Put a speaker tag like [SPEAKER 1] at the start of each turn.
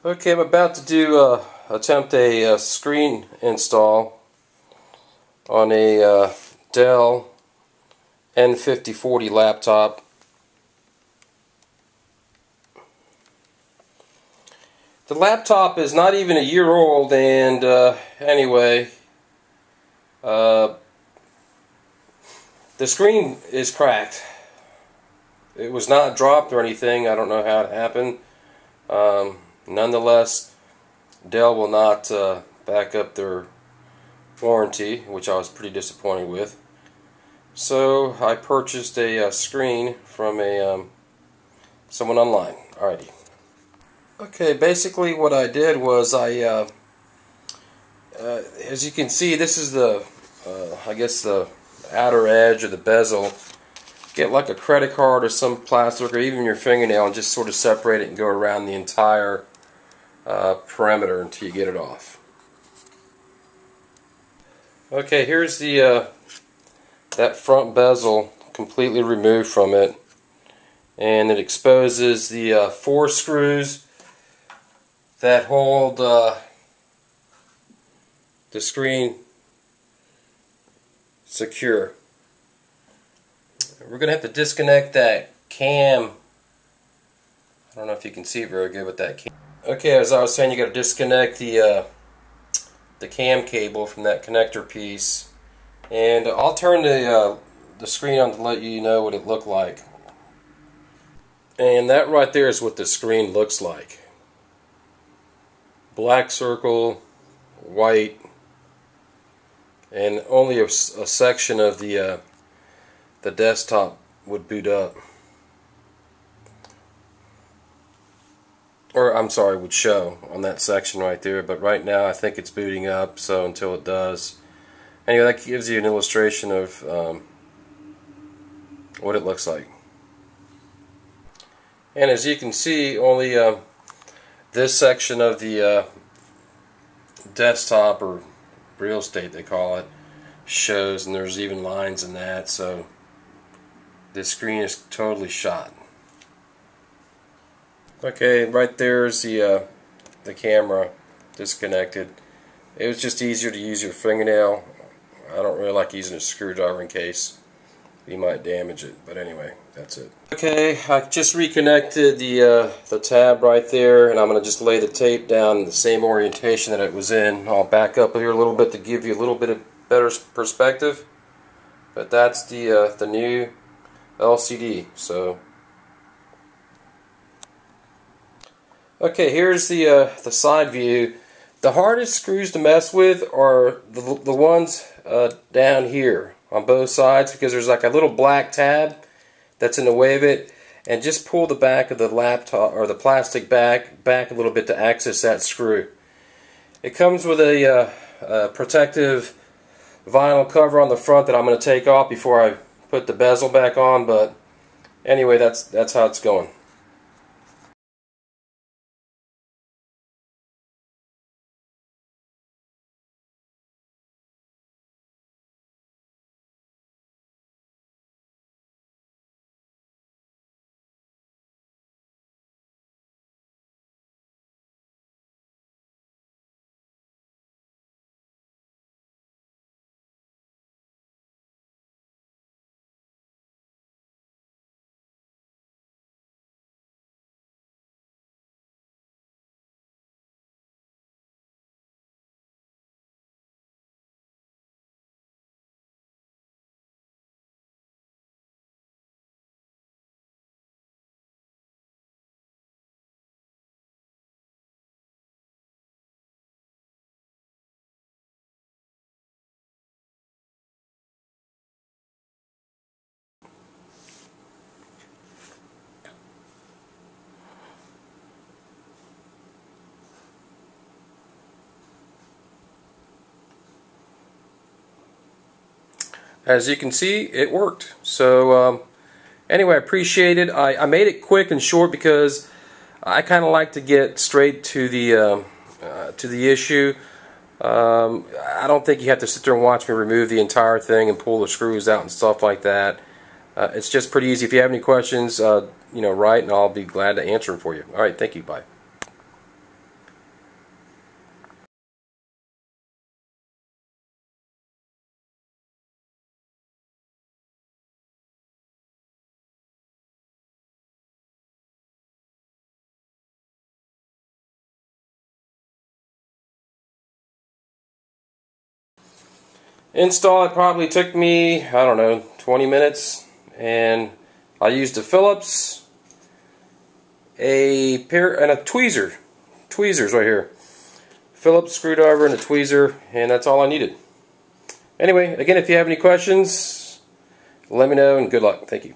[SPEAKER 1] Okay, I'm about to attempt a screen install on a Dell N5040 laptop. The laptop is not even a year old, and anyway, the screen is cracked. It was not dropped or anything. I don't know how it happened. Nonetheless, Dell will not back up their warranty, which I was pretty disappointed with. So I purchased a screen from someone online. Alrighty. Okay, basically what I did was as you can see, this is the I guess the outer edge or the bezel. Get like a credit card or some plastic or even your fingernail and just sort of separate it and go around the entire perimeter until you get it off. Okay, here's the that front bezel completely removed from it, and it exposes the 4 screws that hold the screen secure. We're going to have to disconnect that cam. I don't know if you can see it very good with that cam. Okay, as I was saying, you got to disconnect the cam cable from that connector piece, and I'll turn the screen on to let you know what it looked like. And that right there is what the screen looks like. Black circle, white, and only a section of the desktop would boot up. Or I'm sorry, would show on that section right there, but right now I think it's booting up, so until it does. Anyway, that gives you an illustration of what it looks like. And as you can see, only this section of the desktop, or real estate they call it, shows, and there's even lines in that, so this screen is totally shot. Okay, right there's the camera disconnected. It was just easier to use your fingernail. I don't really like using a screwdriver in case you might damage it, but anyway, that's it. Okay, I just reconnected the tab right there, and I'm going to just lay the tape down in the same orientation that it was in. I'll back up here a little bit to give you a little bit of better perspective, but that's the new LCD. So okay, here's the side view. The hardest screws to mess with are the ones down here on both sides, because there's like a little black tab that's in the way of it, and just pull the back of the laptop or the plastic back a little bit to access that screw. It comes with a protective vinyl cover on the front that I'm going to take off before I put the bezel back on, but anyway, that's how it's going. As you can see, it worked. So anyway, I appreciate it. I made it quick and short because I kind of like to get straight to the issue. I don't think you have to sit there and watch me remove the entire thing and pull the screws out and stuff like that. It's just pretty easy. If you have any questions, write, and I'll be glad to answer them for you. All right, thank you. Bye. Install, it probably took me, I don't know, 20 minutes, and I used a Phillips, a pair, and a tweezers right here. Phillips screwdriver and a tweezer, and that's all I needed. Anyway, again, if you have any questions, let me know, and good luck. Thank you.